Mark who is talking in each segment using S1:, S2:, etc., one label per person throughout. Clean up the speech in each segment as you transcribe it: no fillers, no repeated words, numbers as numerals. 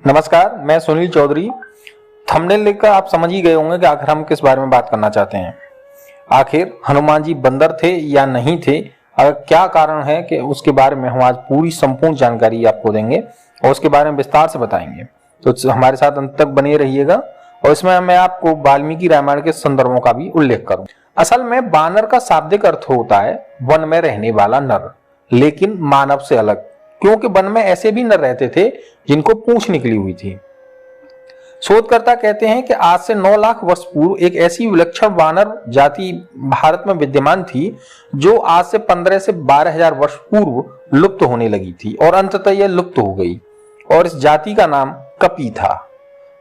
S1: नमस्कार, मैं सुनील चौधरी। थंबनेल देखकर आप समझ ही गए होंगे कि आखिर हम किस बारे में बात करना चाहते हैं। आखिर हनुमान जी बंदर थे या नहीं थे, अगर क्या कारण है कि उसके बारे में हम आज पूरी संपूर्ण जानकारी आपको देंगे और उसके बारे में विस्तार से बताएंगे। तो हमारे साथ अंत तक बने रहिएगा और इसमें मैं आपको वाल्मीकि रामायण के संदर्भों का भी उल्लेख करूं। असल में बानर का शाब्दिक अर्थ होता है वन में रहने वाला नर, लेकिन मानव से अलग, क्योंकि वन में ऐसे भी नर रहते थे जिनको पूंछ निकली हुई थी। शोधकर्ता कहते हैं कि आज से 9 लाख वर्ष पूर्व एक ऐसी विलक्षण वानर जाति भारत में विद्यमान थी जो आज से 15 से 12 हजार वर्ष पूर्व लुप्त होने लगी थी और अंततः यह लुप्त हो गई और इस जाति का नाम कपी था।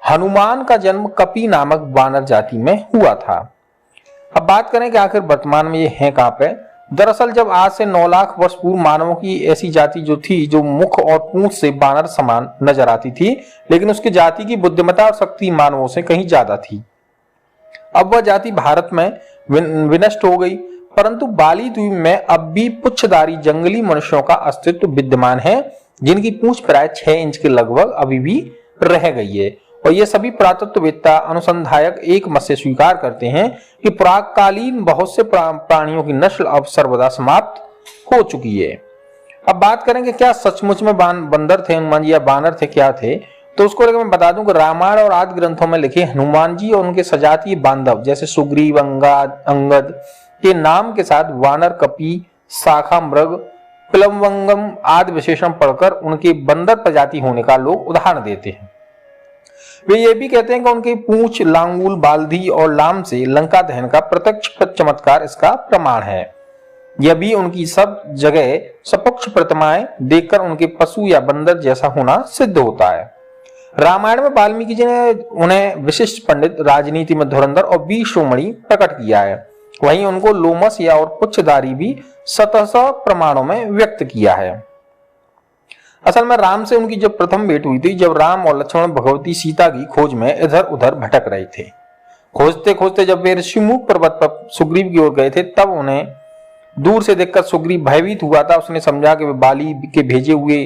S1: हनुमान का जन्म कपी नामक वानर जाति में हुआ था। अब बात करें कि आखिर वर्तमान में ये है कहां पे। दरअसल जब आज से 9 लाख वर्ष पूर्व मानवों की ऐसी जाति जो थी जो मुख और पूंछ से बानर समान नजर आती थी, लेकिन उसकी जाति की बुद्धिमत्ता और शक्ति मानवों से कहीं ज्यादा थी। अब वह जाति भारत में विनष्ट हो गई, परंतु बाली द्वीप में अब भी पुच्छधारी जंगली मनुष्यों का अस्तित्व विद्यमान है, जिनकी पूंछ प्राय 6 इंच के लगभग अभी भी रह गई है। और ये सभी पुरातत्ववेत्ता अनुसंधायक एक मत से स्वीकार करते हैं कि प्राककालीन बहुत से प्राणियों की नस्ल अब सर्वदा समाप्त हो चुकी है। अब बात करेंगे क्या सचमुच में बंदर थे हनुमान जी या बानर थे, क्या थे, तो उसको लेकर मैं बता दूं कि रामायण और आदि ग्रंथों में लिखे हनुमान जी और उनके सजातीय बांधव जैसे सुग्रीव, अंगद के नाम के साथ वानर, कपी, शाखा मृग, प्लवंगम आदि विशेषण पढ़कर उनके बंदर प्रजाति होने का लोग उदाहरण देते हैं। वे ये भी कहते हैं कि उनकी पूंछ, लांगूल, बाल्धी और लाम से लंका दहन का प्रत्यक्ष चमत्कार इसका प्रमाण है। यह भी उनकी सब जगह सपक्ष प्रतिमाएं देखकर उनके पशु या बंदर जैसा होना सिद्ध होता है। रामायण में वाल्मीकि जी ने उन्हें विशिष्ट पंडित, राजनीति में धुरंधर और वीर शिरोमणि प्रकट किया है। वहीं उनको लोमस या और पुच्छधारी भी शतशः प्रमाणों में व्यक्त किया है। असल में राम से उनकी जब प्रथम भेंट हुई थी, जब राम और लक्ष्मण भगवती सीता की खोज में इधर उधर भटक रहे थे। खोजते खोजते जब वे ऋषिमुख पर्वत पर सुग्रीव की ओर गए थे, तब उन्हें दूर से देखकर सुग्रीव भयभीत हुआ था। उसने समझा कि वे बाली के भेजे हुए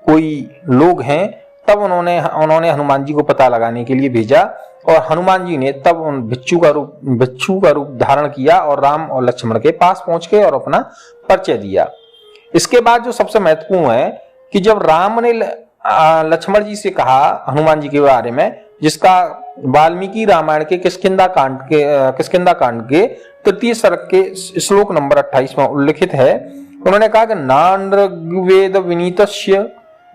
S1: कोई लोग हैं। तब उन्होंने हनुमान जी को पता लगाने के लिए भेजा और हनुमान जी ने तब उन बिच्छू का रूप धारण किया और राम और लक्ष्मण के पास पहुंच गए और अपना परिचय दिया। इसके बाद जो सबसे महत्वपूर्ण है कि जब राम ने लक्ष्मण जी से कहा हनुमान जी के बारे में, जिसका वाल्मीकि रामायण के किष्किंधा कांड के 3 सर्ग के श्लोक नंबर 28 में उल्लिखित है, उन्होंने कहा कि ना ऋग्वेद विनीतस्य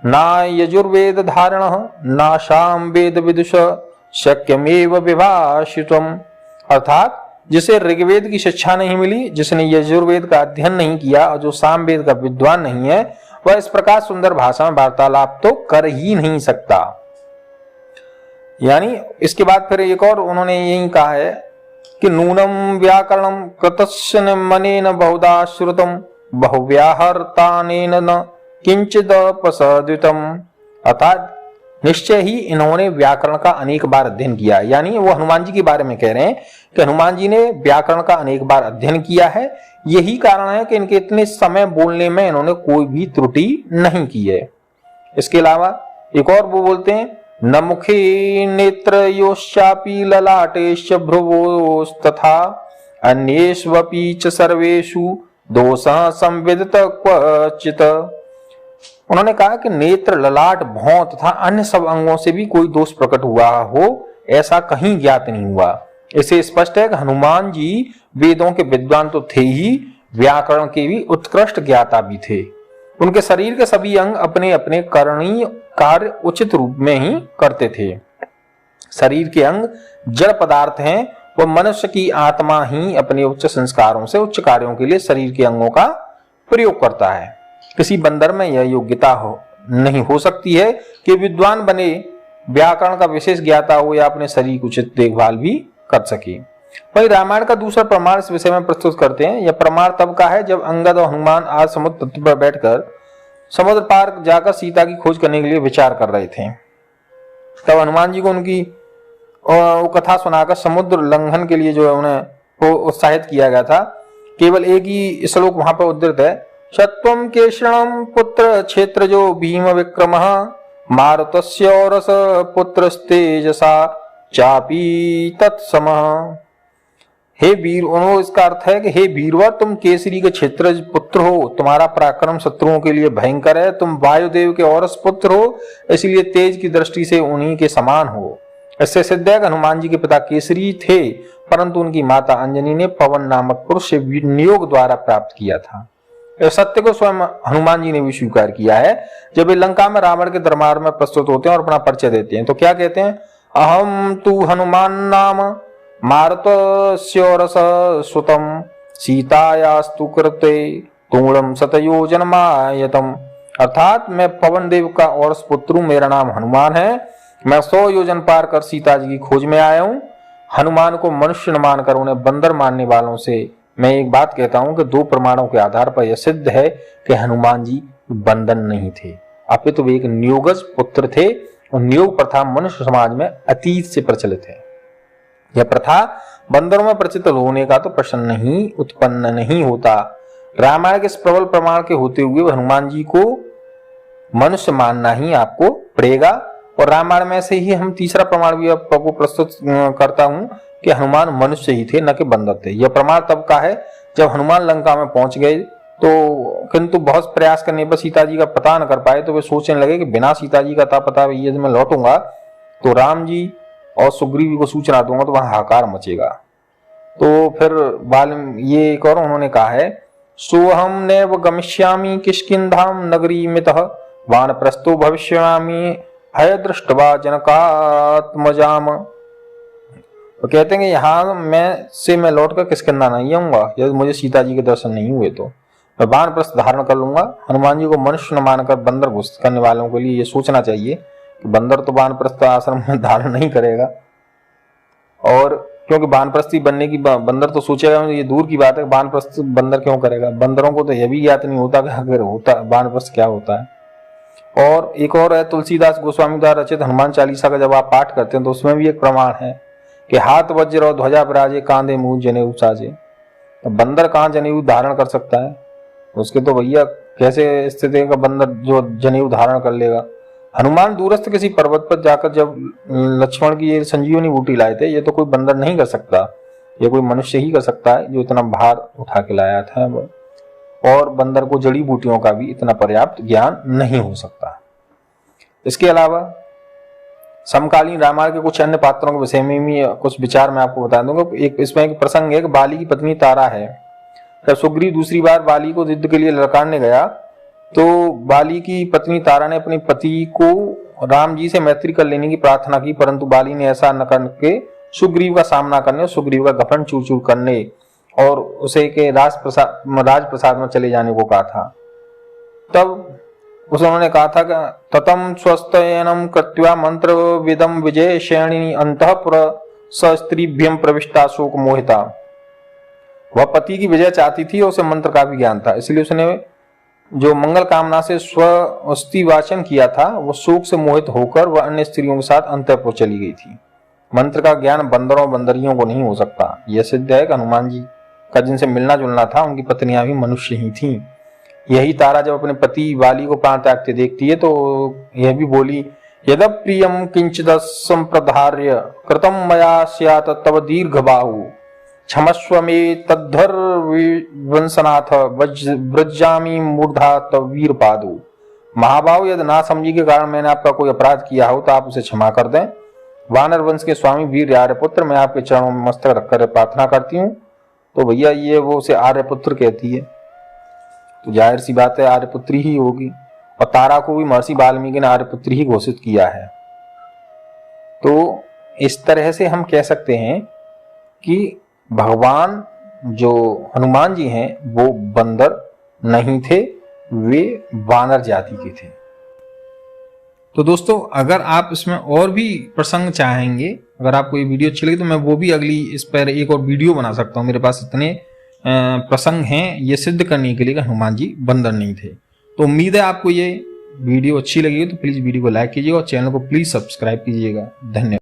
S1: ना यजुर्वेद धारणः ना साम वेद विदुष शक्यमेव विभाषितम्। अर्थात जिसे ऋग्वेद की शिक्षा नहीं मिली, जिसने यजुर्वेद का अध्ययन नहीं किया और जो साम वेद का विद्वान नहीं है, वह इस प्रकार सुंदर भाषा में वार्तालाप तो कर ही नहीं सकता। यानी इसके बाद फिर एक और उन्होंने यही कहा है कि नूनम व्याकरणम कृतस्य मनेन बहुधा श्रुतम बहुव्याहर्तानेन न किंचिद प्रसादितम। अर्थात निश्चय ही इन्होंने व्याकरण का अनेक बार अध्ययन किया। यानी वो हनुमान जी के बारे में कह रहे हैं कि हनुमान जी ने व्याकरण का अनेक बार अध्ययन किया है। यही कारण है कि इनके इतने समय बोलने में इन्होंने कोई भी त्रुटि नहीं की है। इसके अलावा एक और वो बोलते हैं, न मुखे नेत्रयोश्चापि ललाटेश्च भ्रुवोस्तथा अन्येष्वपि च सर्वेषु दोषः संविदित क्वचित्। उन्होंने कहा कि नेत्र, ललाट, भौं तथा अन्य सब अंगों से भी कोई दोष प्रकट हुआ हो, ऐसा कहीं ज्ञात नहीं हुआ। इससे स्पष्ट है कि हनुमान जी वेदों के विद्वान तो थे ही, व्याकरण के भी उत्कृष्ट ज्ञाता भी थे। उनके शरीर के सभी अंग अपने अपने करणीय कार्य उचित रूप में ही करते थे। शरीर के अंग जड़ पदार्थ हैं, वह मनुष्य की आत्मा ही अपने उच्च संस्कारों से उच्च कार्यों के लिए शरीर के अंगों का प्रयोग करता है। किसी बंदर में यह योग्यता नहीं हो सकती है कि विद्वान बने, व्याकरण का विशेष ज्ञाता हो या अपने शरीर की उचित देखभाल भी कर सके। वही रामायण का दूसरा प्रमाण इस विषय में प्रस्तुत करते हैं। यह प्रमाण तब का है जब अंगद और हनुमान आज समुद्र तट पर बैठकर समुद्र पार जाकर सीता की खोज करने के लिए विचार कर रहे थे। तब हनुमान जी को उनकी कथा सुनाकर समुद्र लंघन के लिए जो है उन्हें उत्साहित किया गया था। केवल एक ही श्लोक वहां पर उद्धृत है, शत्वम केशणम पुत्र क्षेत्रजो भीम विक्रमः मारुतस्योरस पुत्रस्तेजसा चापी तत्समः। हे वीर, इसका अर्थ है कि हे वीरवर, तुम केसरी के क्षेत्रज पुत्र हो, तुम्हारा पराक्रम शत्रुओं के लिए भयंकर है, तुम वायुदेव के औरस पुत्र हो, इसलिए तेज की दृष्टि से उन्हीं के समान हो। इससे सिद्ध है कि हनुमान जी के पिता केसरी थे, परंतु उनकी माता अंजनी ने पवन नामक पुरुष से नियोग द्वारा प्राप्त किया था। इस सत्य को स्वयं हनुमान जी ने भी स्वीकार किया है। जब वे लंका में रावण के दरबार में प्रस्तुत होते हैं और अपना परिचय देते हैं तो क्या कहते हैं? अहम तु हनुमान नाम मारुतस्योरस सुतम सीतायास्तु कृते तूणम शतयोजनमायतम। अर्थात मैं पवन देव का और पुत्र हूं, मेरा नाम हनुमान है, मैं 100 योजन पार कर सीता जी की खोज में आया हूं। हनुमान को मनुष्य न मानकर उन्हें बंदर मानने वालों से मैं एक बात कहता हूं कि 2 प्रमाणों के आधार पर यह सिद्ध है कि हनुमान जी बंदर नहीं थे, अपितु वे एक नियोगज पुत्र थे। और नियोग प्रथा मनुष्य समाज में अतीत से प्रचलित है। यह प्रथा बंदरों में प्रचलित होने का तो प्रश्न नहीं उत्पन्न नहीं होता। रामायण के इस प्रबल प्रमाण के होते हुए हनुमान जी को मनुष्य मानना ही आपको पड़ेगा। और रामायण में से ही हम तीसरा प्रमाण भी आपको प्रस्तुत करता हूं कि हनुमान मनुष्य ही थे, न कि बंदर थे। यह प्रमाण तब का है जब हनुमान लंका में पहुंच गए तो किंतु बहुत प्रयास करने पर सीता जी का पता न कर पाए, तो वे सोचने लगे कि बिना सीता जी का पता यदि मैं लौटूंगा तो राम जी और सुग्रीव को सूचना दूंगा तो वहां हाहाकार मचेगा। तो फिर ये एक और उन्होंने कहा है, सोहम नैव गमिष्यामि किष्किंधाम नगरी मितः वानप्रस्थो भविष्यामि भय दृष्टवा जनकात्मजाम। तो कहते हैं कि यहाँ मैं लौटकर किष्किंधा नहीं आऊंगा यदि मुझे सीता जी के दर्शन नहीं हुए, तो मैं वानप्रस्थ धारण कर लूंगा। हनुमान जी को मनुष्य न मानकर बंदर घोषित करने वालों के लिए ये सोचना चाहिए कि बंदर तो वानप्रस्थ आश्रम में धारण नहीं करेगा। और क्योंकि वानप्रस्थी बनने की बंदर तो सोचेगा, ये दूर की बात है, वानप्रस्थ बंदर क्यों करेगा? बंदरों को तो यह भी ज्ञात नहीं होता कि अगर होता वानप्रस्थ क्या होता है। और एक और है, तुलसीदास गोस्वामी द्वारा रचित हनुमान चालीसा का जब आप पाठ करते हैं तो उसमें भी एक प्रमाण है कि हाथ वज्र और ध्वजा विराजे कांधे मुंह जनेऊ साजे। तो बंदर कहाँ जनेऊ धारण कर सकता है? उसके तो भैया कैसे स्थिति का बंदर जो जनेऊ धारण कर लेगा। हनुमान दूरस्थ किसी पर्वत पर जाकर जब लक्ष्मण की ये संजीवनी बूटी लाए थे, ये तो कोई बंदर नहीं कर सकता, ये कोई मनुष्य ही कर सकता है जो इतना भार उठा के लाया था। और बंदर को जड़ी बूटियों का भी इतना पर्याप्त ज्ञान नहीं हो सकता। इसके अलावा समकालीन रामायण के कुछ अन्य पात्रों के विषय में भी कुछ विचार मैं आपको बता दूंगा। इसमें एक प्रसंग है कि बाली की पत्नी तारा है। जब सुग्रीव दूसरी बार बाली को युद्ध के लिए ललकारने गया तो बाली की पत्नी तारा ने अपने पति को राम जी से मैत्री कर लेने की प्रार्थना की, परंतु बाली ने ऐसा न करके सुग्रीव का सामना करने और सुग्रीव का घमंड चूर चूर करने और उसे के राजप्रसाद में चले जाने को कहा था। तब उन्होंने कहा था कि ततम स्वस्तयनम कृत्वा मंत्र विदम विजय श्रेणी अंतःपुर सस्त्रीभ्यम प्रविष्टा शोक मोहिता। वह पति की विजय चाहती थी और उसे मंत्र का भी ज्ञान था, इसलिए उसने जो मंगल कामना से स्वस्ति वाचन किया था वो शोक से मोहित होकर वह अन्य स्त्रियों के साथ अंतःपुर चली गई थी। मंत्र का ज्ञान बंदरों बंदरियों को नहीं हो सकता। यह सिद्ध है कि हनुमान जी का जिनसे मिलना जुलना था उनकी पत्नियां भी मनुष्य ही थीं। यही तारा जब अपने पति वाली को प्राण त्यागते देखती है तो यह भी बोली, यद प्रियम किंचिद संप्रधार्य कृतम मया स्यात् तव दीर्घ बाहु क्षमस्व में तद्धर वंशनाथ व्रजामी मूर्धा तव वीर पादु। महाभाव, यदि ना समझी के कारण मैंने आपका कोई अपराध किया हो तो आप उसे क्षमा कर दें। वानर वंश के स्वामी वीर आर्यपुत्र, मैं आपके चरणों में मस्तक रखकर प्रार्थना करती हूँ। तो भैया ये वो उसे आर्यपुत्र कहती है, तो जाहिर सी बात है आर्यपुत्री ही होगी। और तारा को भी महर्षि वाल्मीकि ने आर्यपुत्री ही घोषित किया है। तो इस तरह से हम कह सकते हैं कि भगवान जो हनुमान जी हैं वो बंदर नहीं थे, वे वानर जाति के थे। तो दोस्तों अगर आप इसमें और भी प्रसंग चाहेंगे, अगर आपको ये वीडियो अच्छी लगी तो मैं वो भी अगली इस पर एक और वीडियो बना सकता हूँ। मेरे पास इतने प्रसंग हैं ये सिद्ध करने के लिए कि हनुमान जी बंदर नहीं थे। तो उम्मीद है आपको ये वीडियो अच्छी लगी तो प्लीज वीडियो को लाइक कीजिएगा और चैनल को प्लीज सब्सक्राइब कीजिएगा। धन्यवाद।